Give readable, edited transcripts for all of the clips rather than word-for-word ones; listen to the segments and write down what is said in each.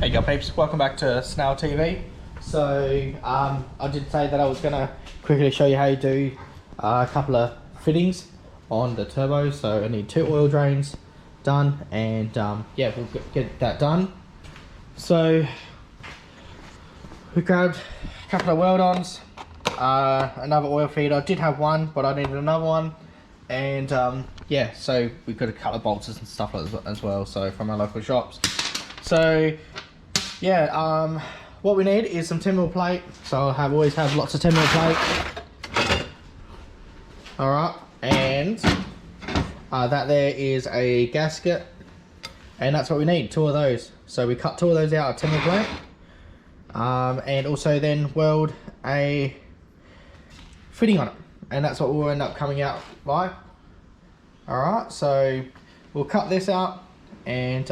Hey yo peeps, welcome back to Snail TV. So I did say that I was going to quickly show you how you do a couple of fittings on the turbo. So I need 2 oil drains done, and yeah, we'll get that done. So we grabbed a couple of weld-ons, another oil feeder. I did have one, but I needed another one, and yeah, so we got a couple of bolts and stuff as well, so from our local shops. So yeah, what we need is some 10mm plate. So I always have lots of 10mm plate. Alright, and that there is a gasket, and that's what we need, 2 of those. So we cut 2 of those out of 10mm plate, and also then weld a fitting on it, and that's what we'll end up coming out by. Alright, so we'll cut this out, and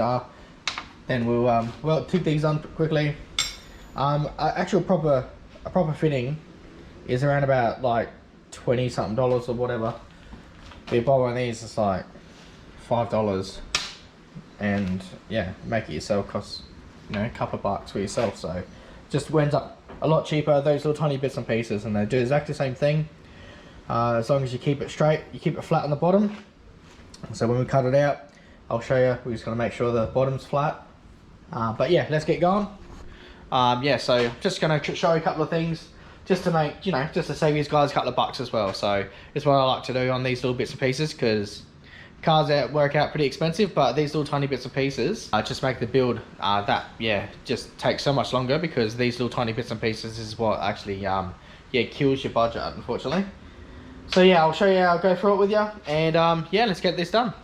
then we'll take these on quickly. Actual proper fitting is around about like $20 something or whatever. But you buy one of these, it's like $5, and yeah, make it yourself costs, you know, a couple of bucks for yourself. So just ends up a lot cheaper. Those little tiny bits and pieces, and they do exactly the same thing. As long as you keep it straight, you keep it flat on the bottom. So when we cut it out, I'll show you. We're just gonna make sure the bottom's flat. But yeah, let's get going. Yeah, so just gonna show you a couple of things just to make, you know, just to save you guys a couple of bucks as well. So it's what I like to do on these little bits and pieces, because cars work out pretty expensive, but these little tiny bits and pieces just make the build that, yeah, just takes so much longer, because these little tiny bits and pieces is what actually yeah, kills your budget, unfortunately. So yeah, I'll show you, I'll go through it with you, and yeah, let's get this done.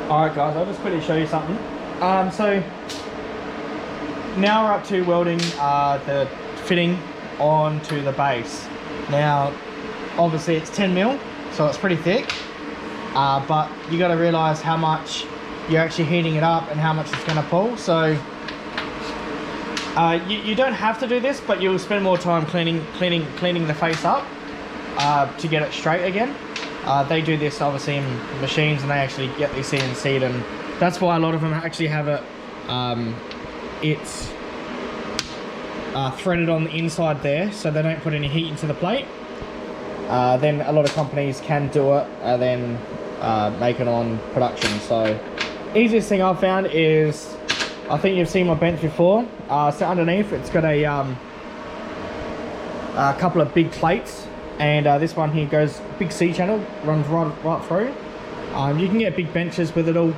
Alright guys, I'll just quickly show you something. So now we're up to welding the fitting onto the base. Now obviously it's 10mm, so it's pretty thick, but you got to realize how much you're actually heating it up and how much it's going to pull. So you don't have to do this, but you'll spend more time cleaning the face up to get it straight again. They do this obviously in machines, and they actually get these CNC'd, and that's why a lot of them actually have it, it's threaded on the inside there, so they don't put any heat into the plate. Then a lot of companies can do it and then make it on production. So easiest thing I've found is, I think you've seen my bench before, so underneath it's got a couple of big plates. And this one here goes, big C channel, runs right through. You can get big benches with it all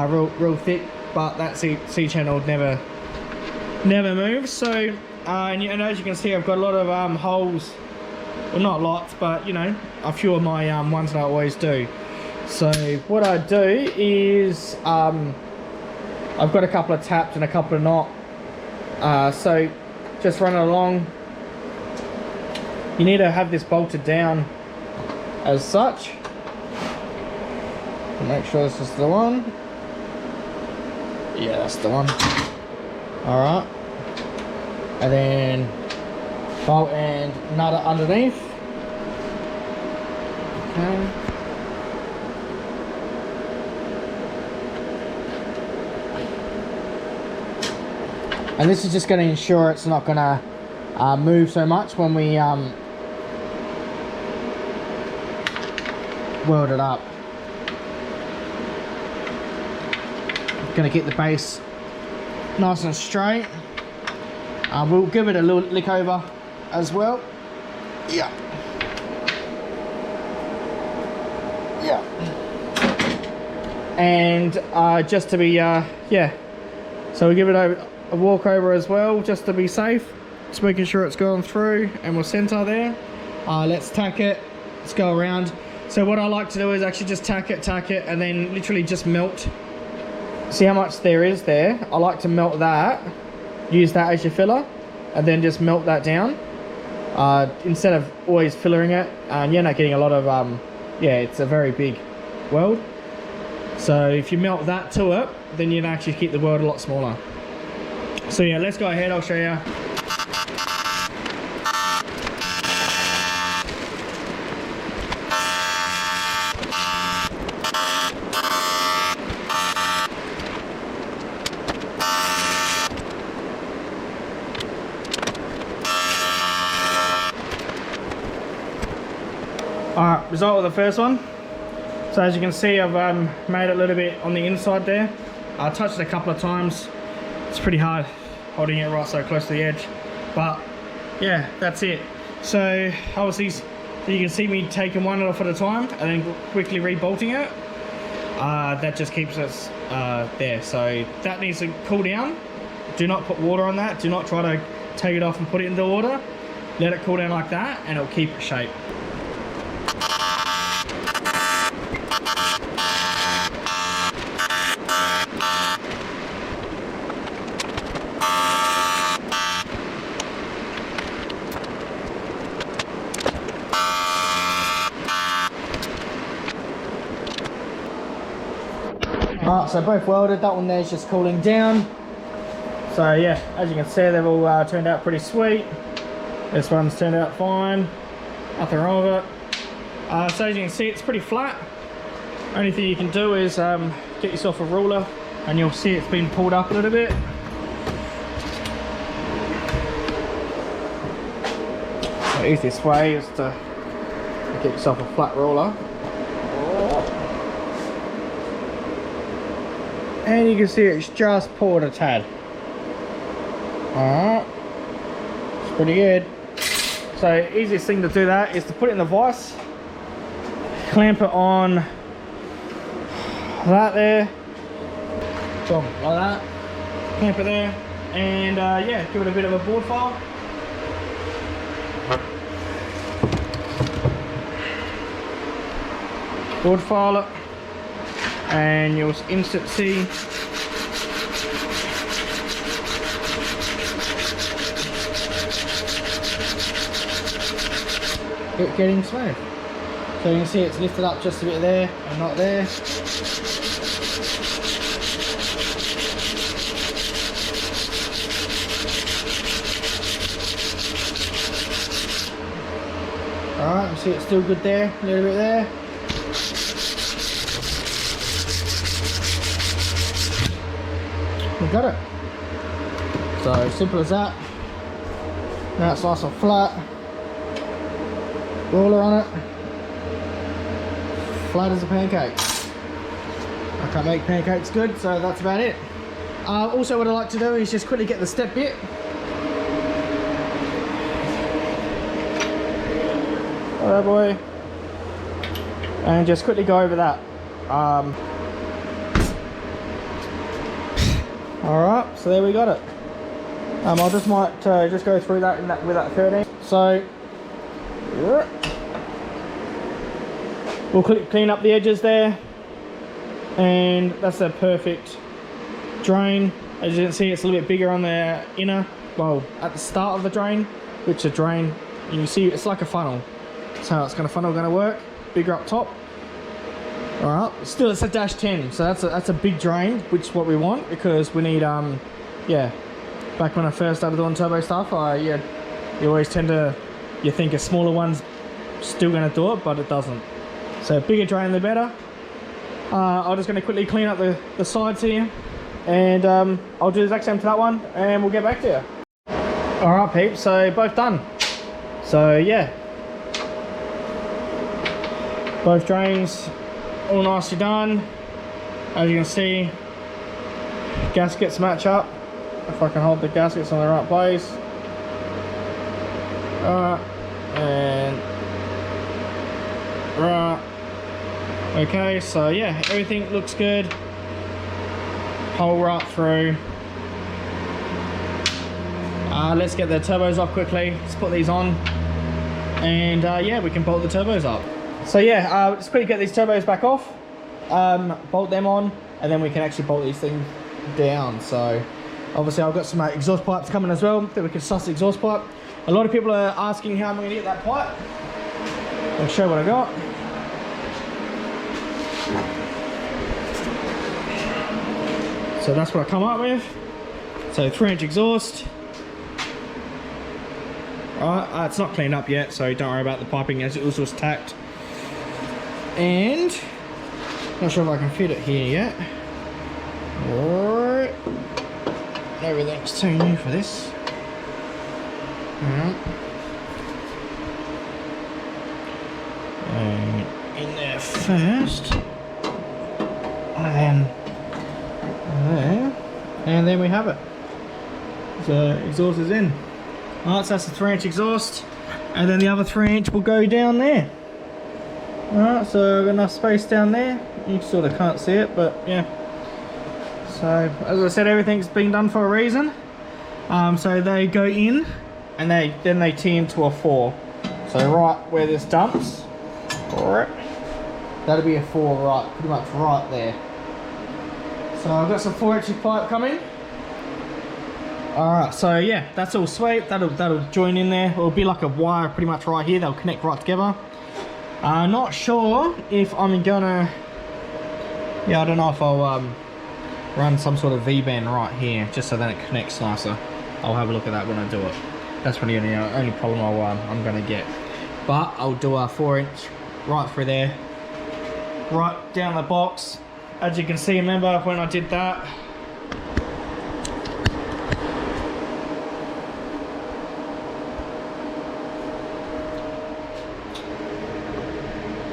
real thick, but that C channel never moves. So and as you can see, I've got a lot of holes, well not lots, but you know, a few of my ones that I always do. So what I do is I've got a couple of taps and a couple of not. So just run it along. You need to have this bolted down as such. Make sure this is the one. Yeah, that's the one. Alright. And then bolt and nut it underneath. Okay. And this is just going to ensure it's not going to move so much when we weld it up. going to get the base nice and straight. We'll give it a little lick over as well. Yeah. Yeah. And just to be, yeah. So we give it a walk over as well, just to be safe. Just making sure it's going through, and we'll center there. Let's tack it. Let's go around. So what I like to do is actually just tack it, and then literally just melt. See how much there is there? I like to melt that. Use that as your filler, and then just melt that down. Instead of always fillering it, and you're not getting a lot of, yeah, it's a very big weld. So if you melt that to it, then you'd actually keep the weld a lot smaller. So yeah, let's go ahead, I'll show you. Alright, result of the first one. So as you can see, I've made it a little bit on the inside there. I touched it a couple of times. It's pretty hard holding it right so close to the edge. But yeah, that's it. So obviously you can see me taking one off at a time and then quickly rebolting it. That just keeps us there. So that needs to cool down. Do not put water on that. Do not try to take it off and put it in the water. Let it cool down like that and it'll keep its shape. Alright, so both welded, that one there's just cooling down. So yeah, as you can see, they've all turned out pretty sweet. This one's turned out fine, nothing wrong with it. So as you can see, it's pretty flat. Only thing you can do is get yourself a ruler and you'll see it's been pulled up a little bit. The easiest way is to get yourself a flat ruler. And you can see it's just pulled a tad. Alright. It's pretty good. So easiest thing to do that is to put it in the vise. Clamp it on that there. Boom, like that. Clamp it there. And yeah, give it a bit of a board file. Board file it. And you'll instant see it getting smooth. So you can see it's lifted up just a bit there and not there. Alright, you see it's still good there, a little bit there. We got it. So simple as that. Now it's nice and flat. Roller on it. Flat as a pancake. I can't make pancakes good, so that's about it. Also what I like to do is just quickly get the step bit. Alright boy. And just quickly go over that. Alright, so there we got it. I might just go through that, with that 13. So we'll clean up the edges there, and that's a perfect drain. As you can see, it's a little bit bigger on the inner, well, at the start of the drain, which a drain, you can see it's like a funnel. That's how funnel going to work. Bigger up top. Alright, still it's a -10, so that's a big drain, which is what we want, because we need yeah, back when I first started doing turbo stuff, yeah, you always tend to, you think a smaller one's still going to do it, but it doesn't. So bigger drain the better. I'm just going to quickly clean up the sides here, and I'll do the exact same to that one, and we'll get back to you. Alright peeps, so both done. So yeah, both drains all nicely done. As you can see, gaskets match up. If I can hold the gaskets in the right place. And right. Okay, so yeah, everything looks good. Hole right through. Let's get the turbos off quickly. Let's put these on. And yeah, we can bolt the turbos up. So yeah, let's quickly get these turbos back off. Bolt them on, and then we can actually bolt these things down. So obviously I've got some exhaust pipes coming as well that we can suss the exhaust pipe. A lot of people are asking how I'm going to get that pipe. I'll show you what I got. So that's what I come up with. So 3-inch exhaust. Alright, it's not cleaned up yet, so don't worry about the piping as it also was tacked. And not sure if I can fit it here yet. Alright. Everything's too new for this. And in there first. And then there. And then we have it. So exhaust is in. Alright, so that's the 3-inch exhaust. And then the other 3-inch will go down there. Alright, so I've got enough space down there. You sort of can't see it, but yeah. So as I said, everything's been done for a reason. So they go in and then they tee into a 4. So right where this dumps, alright, that'll be a 4 right, pretty much right there. So I've got some 4-inch pipe coming. Alright, so yeah, that's all sweet. That'll join in there. It'll be like a wire pretty much right here. They'll connect right together. Not sure if I'm gonna, yeah, I don't know if I'll run some sort of V-band right here just so that it connects nicer. I'll have a look at that when I do it. That's really the only problem I'm gonna get. But I'll do a 4-inch right through there, right down the box. As you can see, remember when I did that,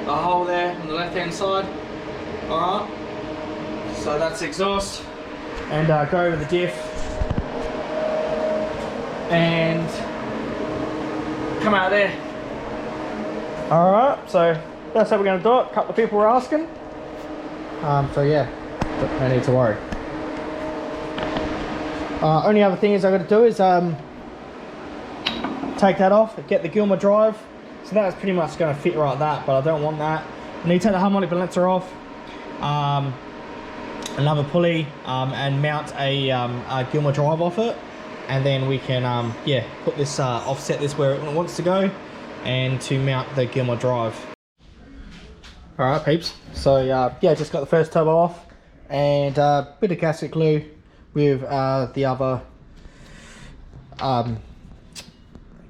a hole there on the left hand side. Alright, so that's exhaust. And go over the diff and come out there. Alright, so that's how we're going to do it. A couple of people were asking. So yeah, no need to worry. Only other thing is I've got to do is take that off, get the Gilmer drive. So that's pretty much going to fit right that, but I don't want that. I need to take the harmonic balancer off, another pulley, and mount a Gilmer drive off it. And then we can, yeah, put this, offset this where it wants to go, and to mount the Gilmer drive. Alright peeps, so yeah, just got the first turbo off, and a bit of gasket glue with the other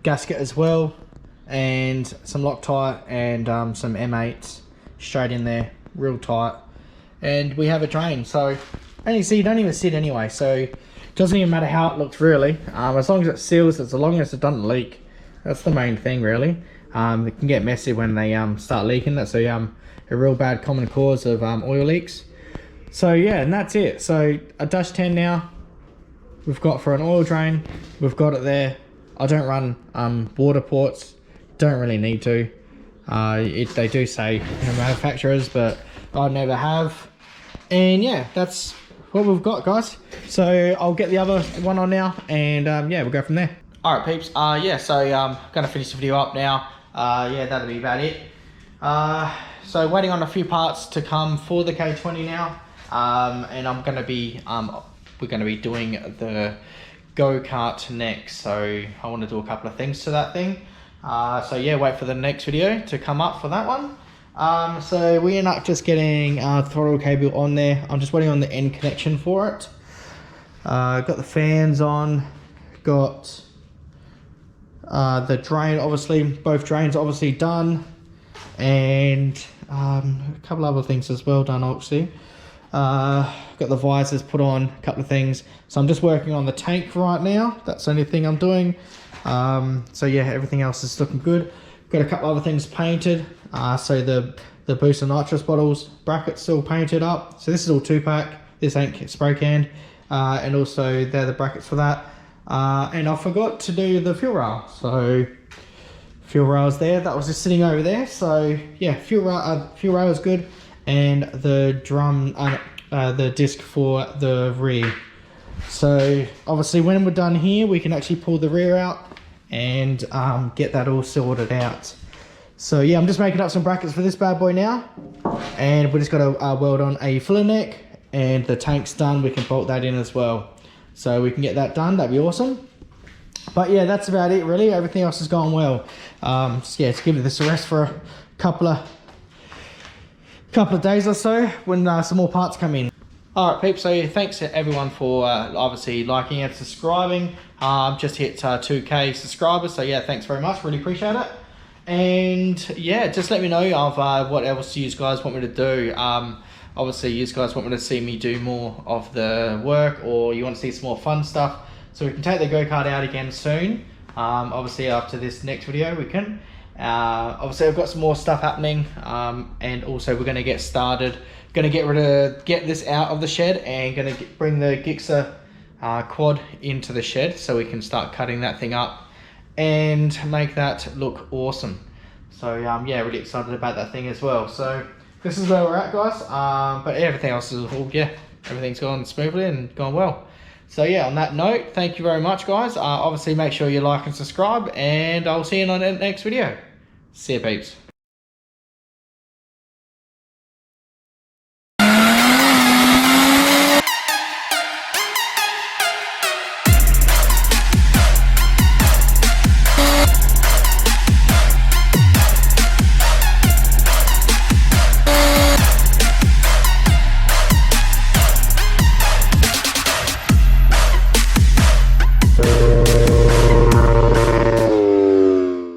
gasket as well, and some Loctite and some M8s straight in there, real tight, and we have a drain. So, and you see, you don't even sit anyway, so it doesn't even matter how it looks really, as long as it seals, as long as it doesn't leak. That's the main thing really. It can get messy when they start leaking. That's a real bad common cause of oil leaks. So yeah, and that's it. So a dash 10 now we've got for an oil drain. We've got it there. I don't run water ports, don't really need to. They do say, you know, manufacturers, but I never have. And yeah, that's what we've got, guys. So I'll get the other one on now, and yeah, we'll go from there. All right peeps, yeah, so gonna finish the video up now. Yeah, that'll be about it. So waiting on a few parts to come for the K20 now, and I'm gonna be we're gonna be doing the go-kart next. So I want to do a couple of things to that thing. So yeah, wait for the next video to come up for that one. So we end up just getting throttle cable on there. I'm just waiting on the end connection for it. Got the fans on, got the drain, obviously both drains obviously done, and a couple other things as well done obviously. Got the visors put on, a couple of things. So I'm just working on the tank right now. That's the only thing I'm doing. So yeah, everything else is looking good. Got a couple other things painted. So the booster nitrous bottles brackets still painted up. So this is all 2-pack. This ain't spray canned. and also they're the brackets for that. And I forgot to do the fuel rail, so fuel rails there, that was just sitting over there. So yeah, fuel rail is good, and the drum, the disc for the rear. So obviously when we're done here, we can actually pull the rear out and get that all sorted out. So yeah, I'm just making up some brackets for this bad boy now, and we just got to weld on a filler neck, and the tank's done. We can bolt that in as well, so we can get that done. That'd be awesome. But yeah, that's about it really. Everything else has gone well. Yeah, let's give this a rest for a couple of days or so when some more parts come in. Alright peeps, so thanks to everyone for obviously liking and subscribing. Just hit 2k subscribers, so yeah, thanks very much, really appreciate it. And yeah, just let me know of what else you guys want me to do. Obviously you guys want me to see me do more of the work, or you want to see some more fun stuff, so we can take the go-kart out again soon. Obviously after this next video we can. Obviously I've got some more stuff happening, and also we're going to get started. Going to get this out of the shed, and going to bring the Gixxer quad into the shed so we can start cutting that thing up and make that look awesome. So yeah, really excited about that thing as well. So this is where we're at, guys. But everything else is all, yeah, everything's gone smoothly and gone well. So yeah, on that note, thank you very much, guys. Obviously make sure you like and subscribe, and I'll see you in the next video. See you peeps.